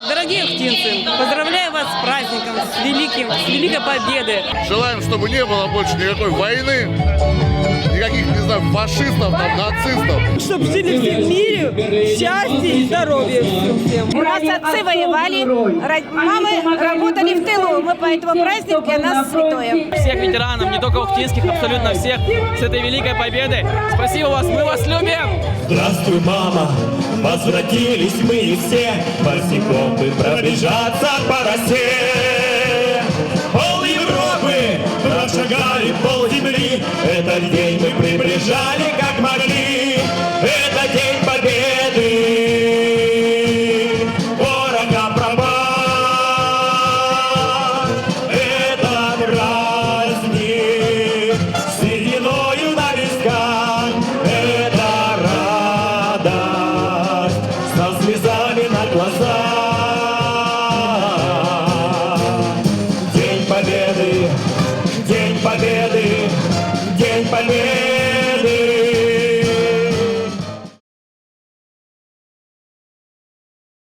Дорогие ухтинцы, поздравляю вас с праздником, с Великой Победы. Желаем, чтобы не было больше никакой войны, никаких, не знаю, фашистов, там, нацистов. Чтобы жили все в мире, счастье и здоровье всем. У нас отцы воевали, мамы работали в тылу, мы поэтому праздник для нас святое. Всех ветеранов, не только ухтинских, абсолютно всех, с этой великой победой. Спасибо вас, мы вас любим! Здравствуй, мама, возвратились мы все, босиком бы пробежаться по росе. Пол Европы прошагали, пол земли, этот день мы приближали как могли.